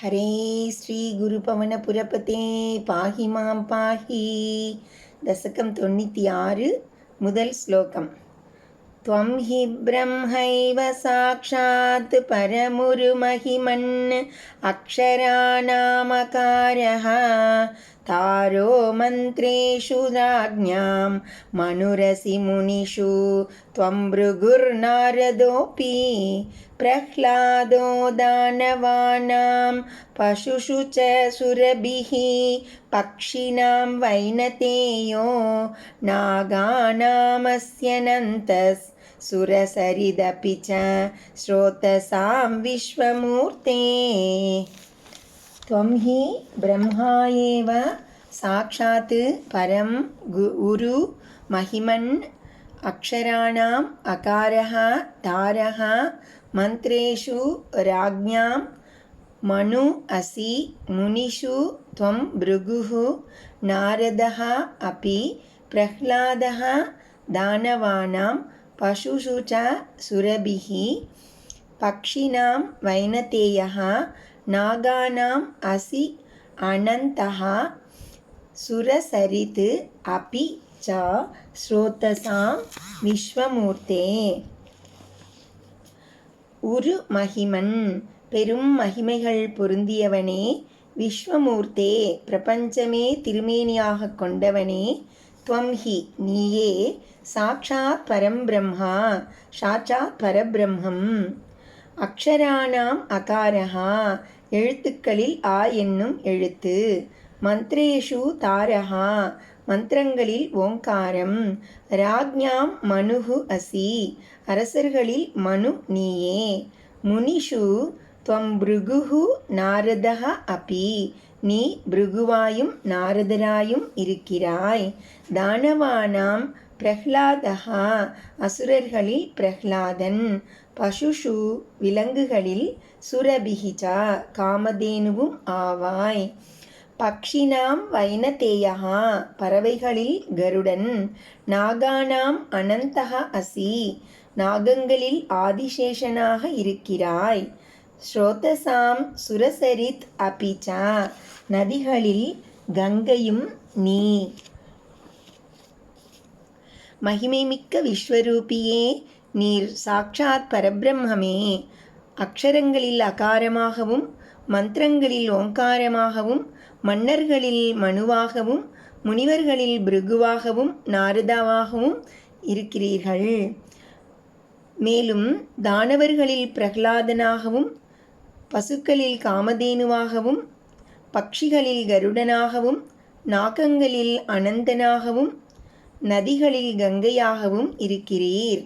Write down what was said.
ஹரே ஸ்ரீ குரு பவனபுரபதே பாஹி மாம் பாஹி. தசகம் 96 முதல் ஸ்லோகம். त्वं हि ब्रह्मैव साक्षात् परमुरुमहिमन् अक्षराणामकारः तारो मन्त्रेषु राज्ञां मनुरसि मुनिषु त्वं भृगुर्नारदोऽपि प्रह्लादो दानवानां पशुषु च सुरभिः पक्षिणां वैनतेयो नागानामस्यनन्तस् सुरसरिदपि च श्रोतसां विश्वमूर्ते. त्वं हि ब्रह्मा एव साक्षात् परं गुरु महिमन् अक्षराणाम् अकारः तारः मन्त्रेषु राज्ञां मनु असि मुनिषु त्वं भृगुः नारदः अपि प्रह्लादः दानवानां पशुषु च सुरभिः पक्षिणां वैनतेयः नागानाम् असि अनन्तः सुरसरित् अपि च श्रोतसां विश्वमूर्ते. உரு மகிமன் பெரும் மகிமைகள் பொருந்தியவனே, விஸ்வமூர்த்தே பிரபஞ்சமே திருமேனியாக கொண்டவனே, துவம் ஹி நீயே, சாட்சாத் பரம்பிரம்மா சாட்சாத் பரபிரம்மம், அக்ஷராணாம் அகாரஹா எழுத்துக்களில் ஆ என்னும் எழுத்து, மந்த்ரேஷு தாரஹா மந்திரங்களில் ஓங்காரம், ராஜ்ஞாம் மனுஹு அசி அரசர்களில் மனு நீயே, முனிஷு துவம் பிருகுஹு நாரதஹ அபி நீ பிருகுவாயும் நாரதராயும் இருக்கிறாய், தானவானாம் பிரஹ்லாதஹா அசுரர்களில் பிரஹ்லாதன், பசுஷு விலங்குகளில் சுரபிஹிச்சா காமதேனுவும் ஆவாய், பக்ஷினாம் வைனதேயஹா பறவைகளில் கருடன், நாகானாம் அனந்தஹ அசி நாகங்களில் ஆதிசேஷனாக இருக்கிறாய், ஸ்ரோதசாம் சுரசரித் அபிச்சா நதிகளில் கங்கையும் நீ. மகிமைமிக்க விஸ்வரூபியே, நீர் சாட்சாத் பரபிரம்மமே, அக்ஷரங்களில் அகாரமாகவும் மந்திரங்களில் ஓங்காரமாகவும் மன்னர்களில் மனுவாகவும் முனிவர்களில் பிருகுவாகவும் நாரதாவாகவும் இருக்கிறீர்கள். மேலும் தானவர்களில் பிரகலாதனாகவும் பசுக்களில் காமதேனுவாகவும் பட்சிகளில் கருடனாகவும் நாகங்களில் அனந்தனாகவும் நதிகளில் கங்கையாகவும் இருக்கிறீர்.